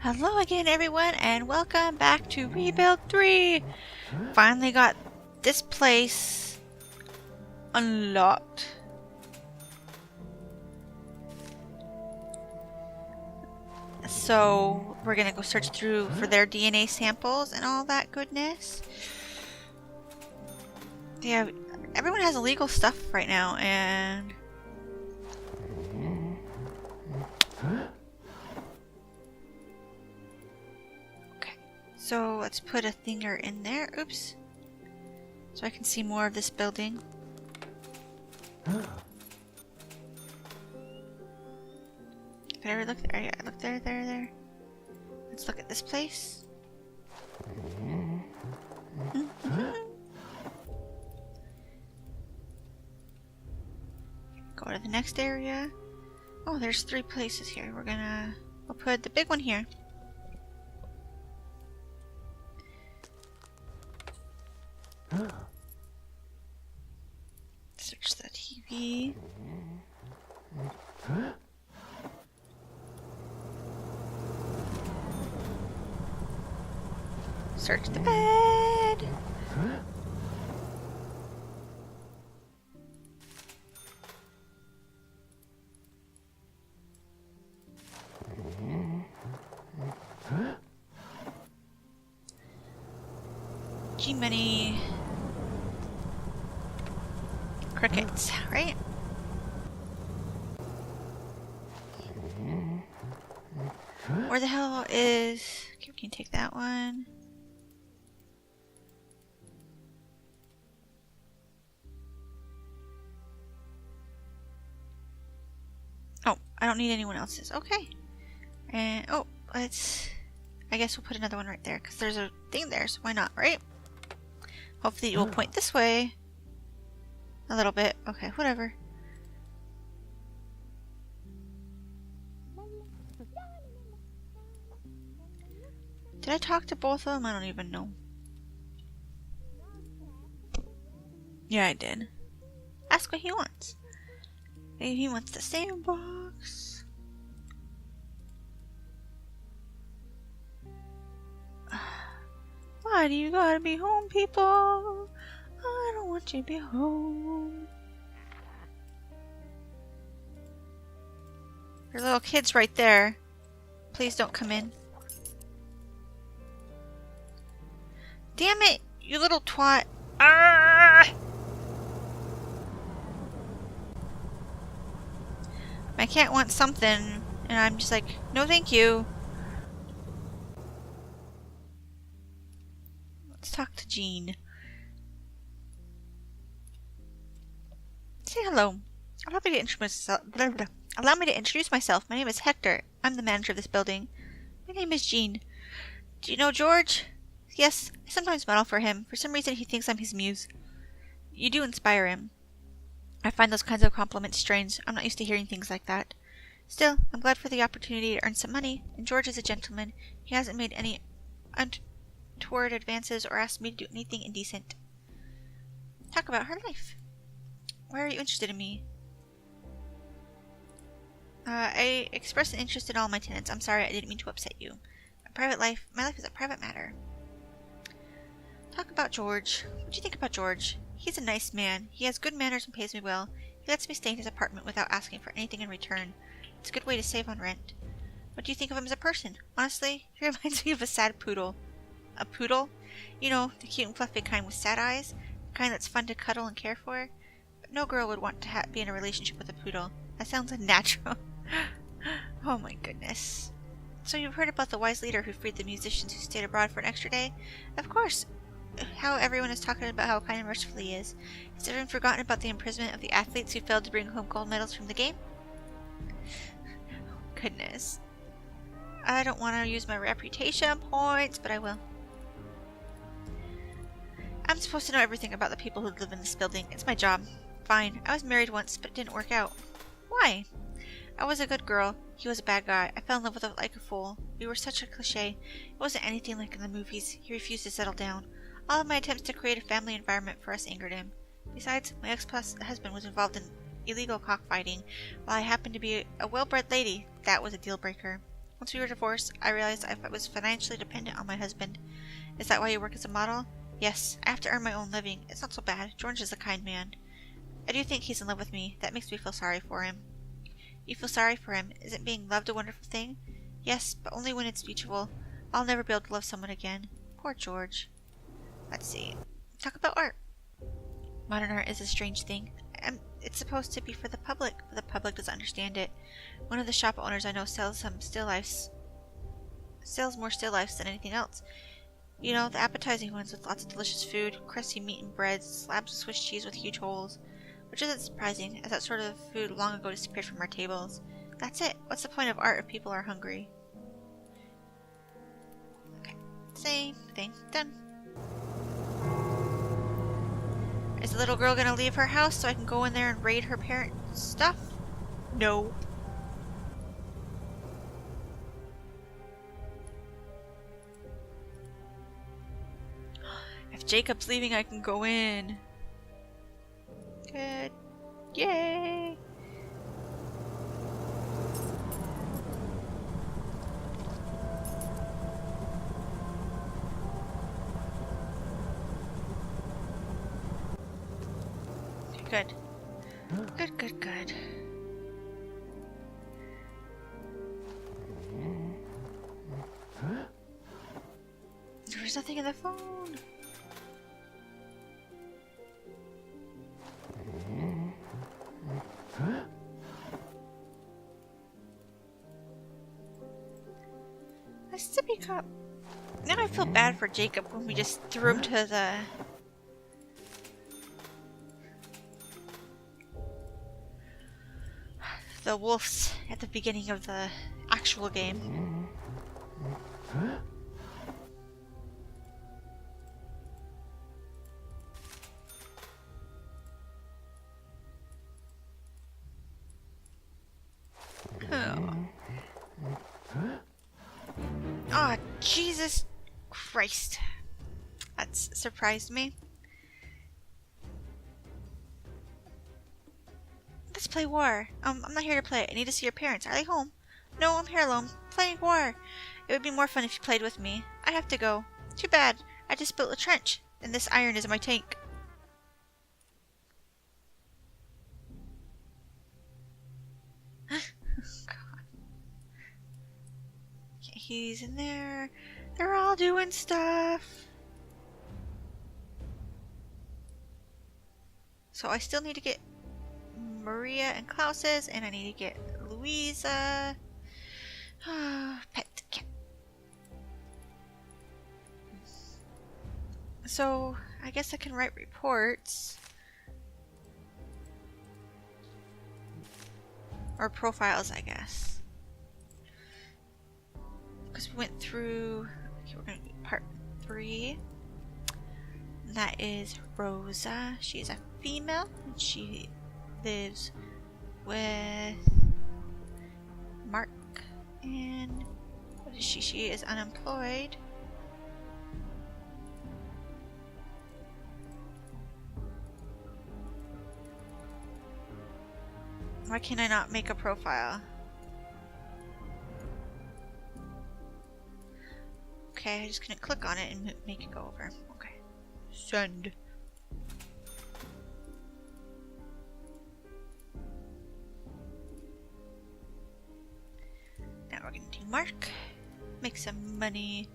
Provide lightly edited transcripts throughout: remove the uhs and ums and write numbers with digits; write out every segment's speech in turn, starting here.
Hello again everyone and welcome back to Rebuild 3! Finally got this place unlocked. So we're gonna go search through for their DNA samples and all that goodness. Yeah, everyone has illegal stuff right now and... So let's put a finger in there. Oops. So I can see more of this building. Did I ever look there? Yeah, look there. Let's look at this place. Go to the next area. Oh, there's 3 places here. We'll put the big one here. Search the TV. Search the bed. G-Money. Crickets, right? Where the hell is... Okay, we can take that one. Oh, I don't need anyone else's. Okay. And, oh, let's... I guess we'll put another one right there, because there's a thing there, so why not, right? Hopefully it will point this way. A little bit. Okay, whatever. Did I talk to both of them? I don't even know. Yeah, I did. Ask what he wants. Maybe he wants the sandbox. Why do you gotta be home, people? I don't want you to be home. There's little kids right there. Please don't come in. Damn it, you little twat. Ah! My cat wants something, and I'm just like, no thank you. Let's talk to Jean. Say hello. Allow me to introduce myself. My name is Hector. I'm the manager of this building. My name is Jean. Do you know George? Yes, I sometimes model for him. For some reason he thinks I'm his muse. You do inspire him. I find those kinds of compliments strange. I'm not used to hearing things like that. Still, I'm glad for the opportunity to earn some money, and George is a gentleman. He hasn't made any untoward advances or asked me to do anything indecent. Talk about her life. Why are you interested in me? I expressed an interest in all my tenants. I'm sorry, I didn't mean to upset you. My life is a private matter. Talk about George. What do you think about George? He's a nice man. He has good manners and pays me well. He lets me stay in his apartment without asking for anything in return. It's a good way to save on rent. What do you think of him as a person? Honestly, he reminds me of a sad poodle. A poodle? You know, the cute and fluffy kind with sad eyes? The kind that's fun to cuddle and care for? But no girl would want to be in a relationship with a poodle. That sounds unnatural. Oh my goodness. So you've heard about the wise leader who freed the musicians who stayed abroad for an extra day? Of course. How everyone is talking about how kind and merciful he is. Has everyone forgotten about the imprisonment of the athletes who failed to bring home gold medals from the game? Goodness. I don't want to use my reputation points, but I will. I'm supposed to know everything about the people who live in this building. It's my job. Fine. I was married once, but it didn't work out. Why? I was a good girl. He was a bad guy. I fell in love with him like a fool. We were such a cliché. It wasn't anything like in the movies. He refused to settle down. All of my attempts to create a family environment for us angered him. Besides, my ex-husband was involved in illegal cockfighting, while I happened to be a well-bred lady. That was a deal breaker. Once we were divorced, I realized I was financially dependent on my husband. Is that why you work as a model? Yes, I have to earn my own living. It's not so bad. George is a kind man. I do think he's in love with me. That makes me feel sorry for him. You feel sorry for him? Isn't being loved a wonderful thing? Yes, but only when it's mutual. I'll never be able to love someone again. Poor George. Let's see. Talk about art. Modern art is a strange thing. It's supposed to be for the public, but the public doesn't understand it. One of the shop owners I know sells more still lifes than anything else. You know, the appetizing ones with lots of delicious food, crusty meat and breads, slabs of Swiss cheese with huge holes. Which isn't surprising, as that sort of food long ago disappeared from our tables. That's it. What's the point of art if people are hungry? Okay. Same thing. Done. Is the little girl gonna leave her house so I can go in there and raid her parents' stuff? No. If Jacob's leaving, I can go in. Good. Yay! Good. Good, good, good. There's nothing in the phone. A sippy cup. Now I feel bad for Jacob when we just threw him to the wolves at the beginning of the actual game. Oh, Jesus Christ. That's surprised me. Let's play war. I'm not here to play. I need to see your parents. Are they home? No, I'm here alone. Playing war. It would be more fun if you played with me. I have to go. Too bad. I just built a trench, and this iron is in my tank. God. Okay, he's in there. They're all doing stuff. So I still need to get Maria and Klaus's, and I need to get Louisa. Pet cat. So I guess I can write reports. Or profiles, I guess. Because we went through... Okay, we're going to do part 3. That is Rosa. She's a female. And she lives with Mark. And what is she? She is unemployed. Why can I not make a profile? Okay, I'm just gonna click on it and make it go over. Okay. Send. Now we're gonna do Mark. Make some money.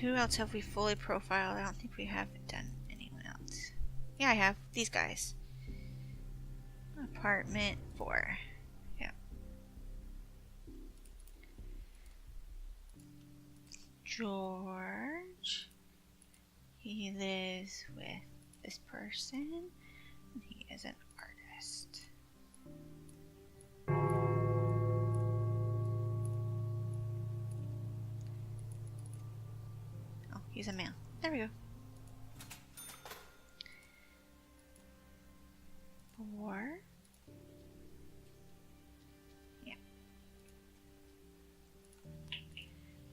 Who else have we fully profiled? I don't think we have done anyone else. Yeah, I have. These guys. Apartment 4. Yeah. George. He lives with this person. And he is an artist. He's a man. There we go. 4. Yeah.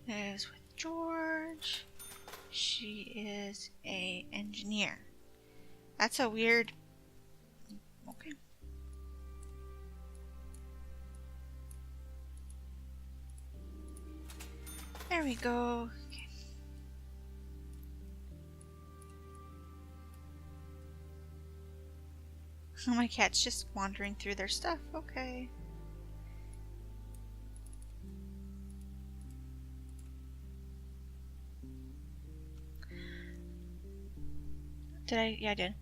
Lives with George. She is a engineer. That's a weird... Okay. There we go. Okay. Oh, my cat's just wandering through their stuff. Okay. Did I? Yeah, I did.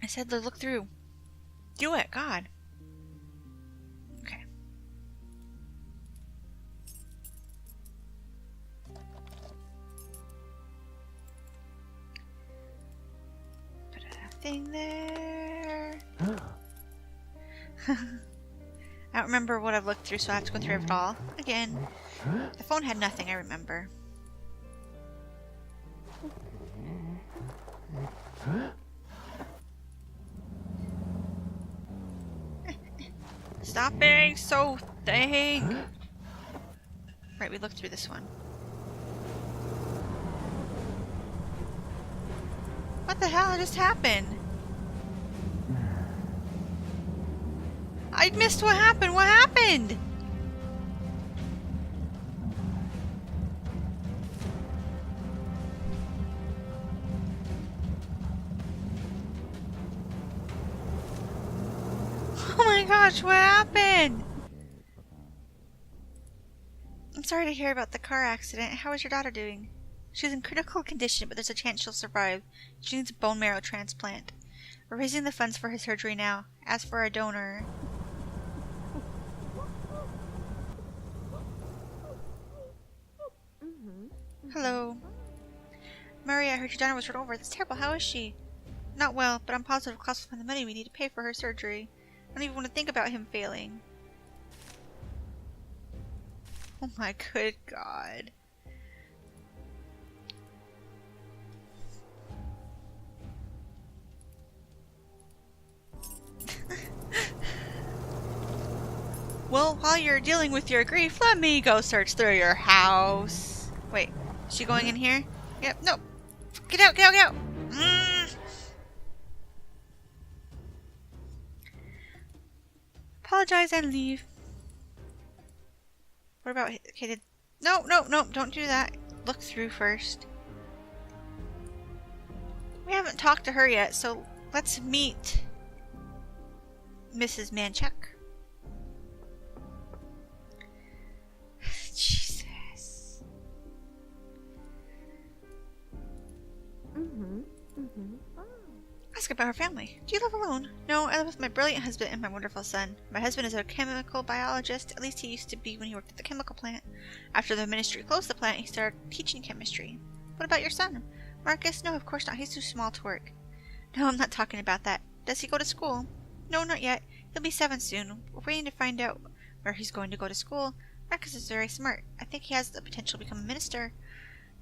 I said to look through. Do it, God. Okay. Put a thing there. I don't remember what I've looked through, so I have to go through it all again. The phone had nothing, I remember. Stop being so thing! Right, we looked through this one. What the hell just happened? I missed what happened! What happened? Oh my gosh, what happened? I'm sorry to hear about the car accident. How is your daughter doing? She's in critical condition, but there's a chance she'll survive. She needs a bone marrow transplant. We're raising the funds for her surgery now. As for a donor... Hello. Murray, I heard your daughter was run over. That's terrible. How is she? Not well, but I'm positive Klaus will find the money we need to pay for her surgery. I don't even want to think about him failing. Oh my good God. Well, while you're dealing with your grief, let me go search through your house. Wait, is she going in here? Yep, no. Get out, get out, get out! Apologize and leave. What about... Okay, no, no, no, don't do that. Look through first. We haven't talked to her yet, so let's meet Mrs. Manchuk. Jesus. Ask about her family. Do you live alone? No, I live with my brilliant husband and my wonderful son. My husband is a chemical biologist. At least he used to be when he worked at the chemical plant. After the ministry closed the plant, he started teaching chemistry. What about your son? Marcus? No, of course not. He's too small to work. No, I'm not talking about that. Does he go to school? No, not yet. He'll be 7 soon. We're waiting to find out where he's going to go to school. Marcus is very smart. I think he has the potential to become a minister.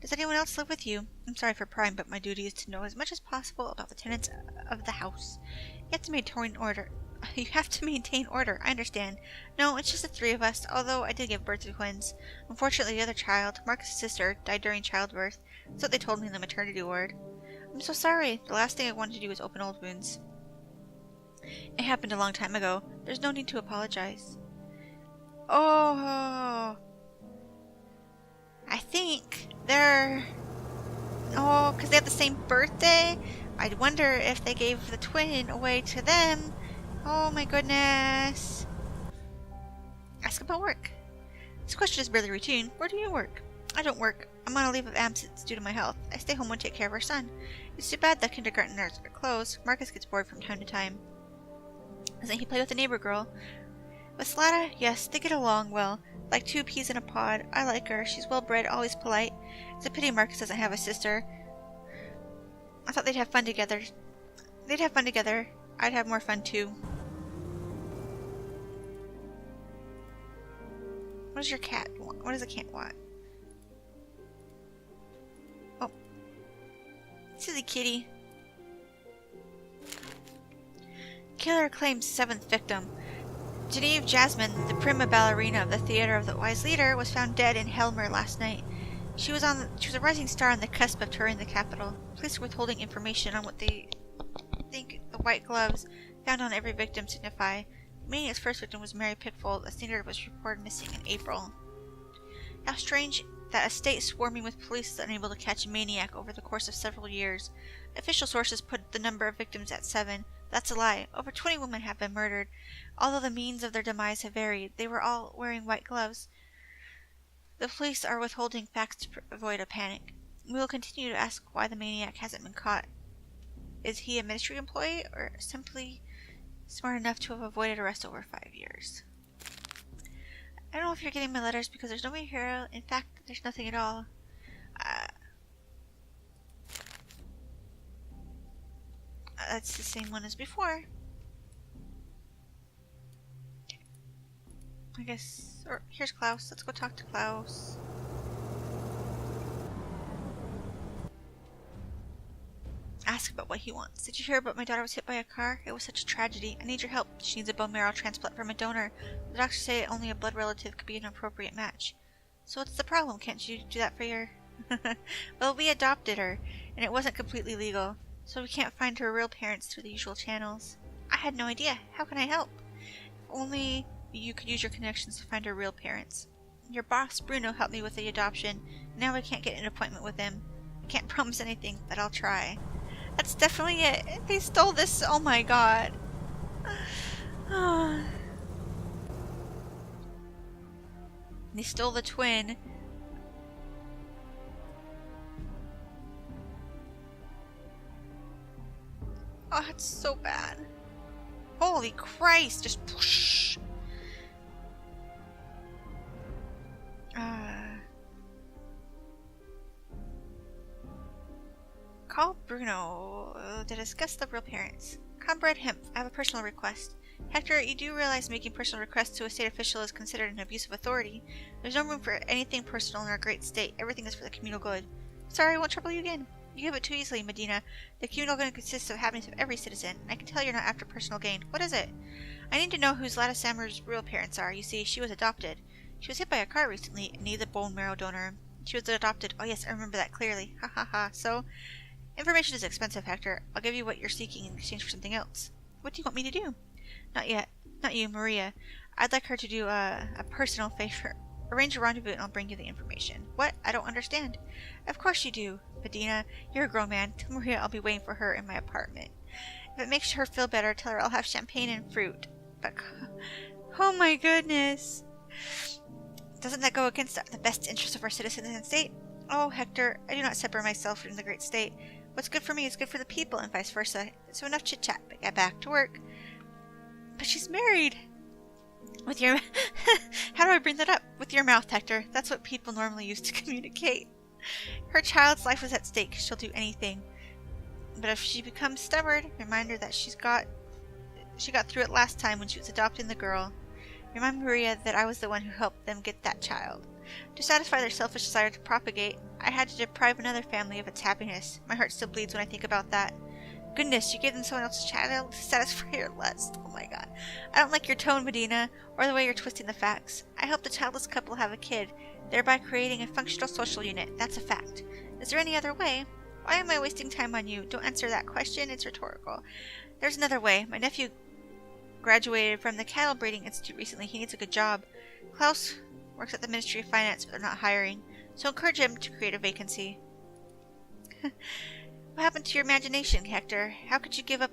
Does anyone else live with you? I'm sorry for prying, but my duty is to know as much as possible about the tenants of the house. You have to maintain order. You have to maintain order. I understand. No, it's just the 3 of us, although I did give birth to twins. Unfortunately, the other child, Marcus' sister, died during childbirth. That's what they told me in the maternity ward. I'm so sorry. The last thing I wanted to do was open old wounds. It happened a long time ago. There's no need to apologize. Oh... I think they're... Oh, because they have the same birthday? I'd wonder if they gave the twin away to them. Oh my goodness. Ask about work. This question is barely routine. Where do you work? I don't work. I'm on a leave of absence due to my health. I stay home and take care of our son. It's too bad the kindergartners are closed. Marcus gets bored from time to time. Doesn't he play with the neighbor girl? With Slata? Yes, they get along well. Like 2 peas in a pod. I like her. She's well-bred, always polite. It's a pity Marcus doesn't have a sister. I thought they'd have fun together. They'd have fun together. I'd have more fun too. What does your cat want? What does a cat want? Oh. Silly kitty. Killer claims 7th victim. Genevieve Jasmine, the prima ballerina of the Theater of the Wise Leader, was found dead in Helmer last night. She was a rising star on the cusp of touring the capital. Police are withholding information on what they think the white gloves found on every victim signify. The maniac's first victim was Mary Pickfold. A standard was reported missing in April. How strange that a state swarming with police is unable to catch a maniac over the course of several years. Official sources put the number of victims at 7. That's a lie. Over 20 women have been murdered. Although the means of their demise have varied, they were all wearing white gloves. The police are withholding facts to avoid a panic. We will continue to ask why the maniac hasn't been caught. Is he a ministry employee or simply smart enough to have avoided arrest over 5 years? I don't know if you're getting my letters because there's nobody here. In fact, there's nothing at all. That's the same one as before. I guess, or here's Klaus. Let's go talk to Klaus. Ask about what he wants. Did you hear about my daughter was hit by a car? It was such a tragedy. I need your help. She needs a bone marrow transplant from a donor. The doctors say only a blood relative could be an appropriate match. So what's the problem? Can't you do that for your... Well, we adopted her, and it wasn't completely legal, so we can't find her real parents through the usual channels. I had no idea. How can I help? If only you could use your connections to find her real parents. Your boss, Bruno, helped me with the adoption. Now I can't get an appointment with him. I can't promise anything, but I'll try. That's definitely it. They stole this. Oh my god. They stole the twin. Oh, that's so bad. Holy Christ. Just whoosh. Call Bruno to discuss the real parents. Comrade Hemp, I have a personal request. Hector, you do realize making personal requests to a state official is considered an abuse of authority. There's no room for anything personal in our great state. Everything is for the communal good. Sorry, I won't trouble you again. You give it too easily, Medina. The communal good consists of happiness of every citizen. I can tell you're not after personal gain. What is it? I need to know who Zlata Sammer's real parents are. You see, she was adopted. She was hit by a car recently and needed a bone marrow donor. She was adopted. Oh yes, I remember that clearly. Ha ha ha. So... information is expensive, Hector. I'll give you what you're seeking in exchange for something else. What do you want me to do? Not yet. Not you, Maria. I'd like her to do a personal favor. Arrange a rendezvous and I'll bring you the information. What? I don't understand. Of course you do. Medina, you're a grown man. Tell Maria I'll be waiting for her in my apartment. If it makes her feel better, tell her I'll have champagne and fruit. But... oh my goodness. Doesn't that go against the best interests of our citizens and state? Oh, Hector, I do not separate myself from the great state. What's good for me is good for the people, and vice versa. So enough chit-chat, but get back to work. But she's married! With your... how do I bring that up? With your mouth, Hector. That's what people normally use to communicate. Her child's life was at stake. She'll do anything. But if she becomes stubborn, remind her that she got through it last time when she was adopting the girl. Remind Maria that I was the one who helped them get that child. To satisfy their selfish desire to propagate, I had to deprive another family of its happiness. My heart still bleeds when I think about that. Goodness, you gave them someone else's child to satisfy your lust. Oh my god. I don't like your tone, Medina, or the way you're twisting the facts. I hope the childless couple have a kid, thereby creating a functional social unit. That's a fact. Is there any other way? Why am I wasting time on you? Don't answer that question. It's rhetorical. There's another way. My nephew graduated from the cattle breeding institute recently. He needs a good job. Klaus works at the Ministry of Finance, but they're not hiring. So encourage him to create a vacancy. What happened to your imagination, Hector? How could you give up...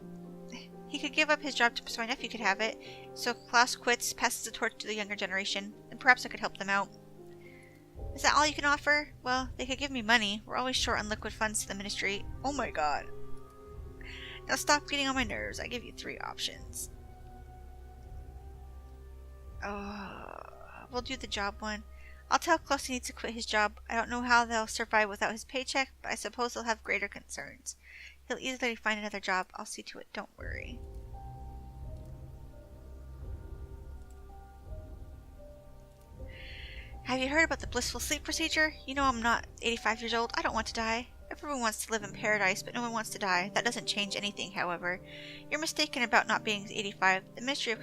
He could give up his job so my nephew could have it. So Klaus quits, passes the torch to the younger generation, and perhaps I could help them out. Is that all you can offer? Well, they could give me money. We're always short on liquid funds to the ministry. Oh my god. Now stop getting on my nerves. I give you 3 options. We'll do the job one. I'll tell Klaus he needs to quit his job. I don't know how they'll survive without his paycheck, but I suppose they'll have greater concerns. He'll easily find another job. I'll see to it. Don't worry. Have you heard about the blissful sleep procedure? You know I'm not 85 years old. I don't want to die. Everyone wants to live in paradise, but no one wants to die. That doesn't change anything, however. You're mistaken about not being 85. The Ministry of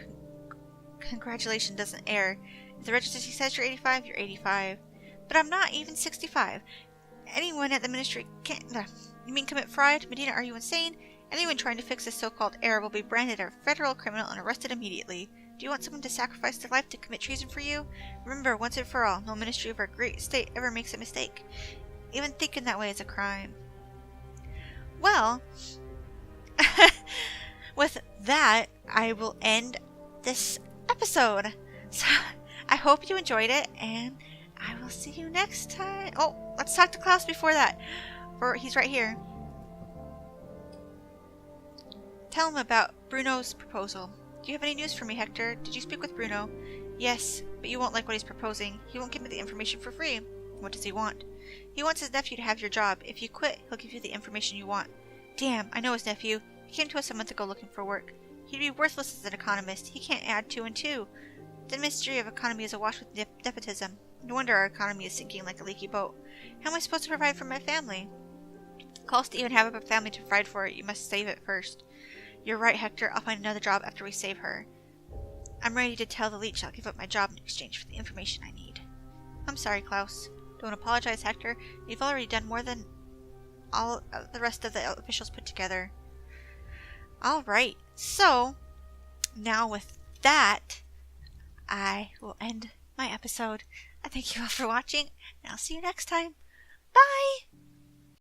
Congratulations doesn't air. If the registry says you're 85, you're 85. But I'm not even 65. Anyone at the ministry can't... You mean commit fraud? Medina, are you insane? Anyone trying to fix this so-called error will be branded a federal criminal and arrested immediately. Do you want someone to sacrifice their life to commit treason for you? Remember, once and for all, no ministry of our great state ever makes a mistake. Even thinking that way is a crime. Well, with that, I will end this episode. So, I hope you enjoyed it, and I will see you next time. Oh, let's talk to Klaus before that. He's right here. Tell him about Bruno's proposal. Do you have any news for me, Hector? Did you speak with Bruno? Yes, but you won't like what he's proposing. He won't give me the information for free. What does he want? He wants his nephew to have your job. If you quit, he'll give you the information you want. Damn, I know his nephew. He came to us a month ago looking for work. He'd be worthless as an economist. He can't add 2 and 2. The mystery of economy is awash with nepotism. No wonder our economy is sinking like a leaky boat. How am I supposed to provide for my family? Klaus, to even have a family to provide for, you must save it first. You're right, Hector. I'll find another job after we save her. I'm ready to tell the leech I'll give up my job in exchange for the information I need. I'm sorry, Klaus. Don't apologize, Hector. You've already done more than all the rest of the officials put together. Alright, so now with that, I will end my episode. I thank you all for watching, and I'll see you next time. Bye!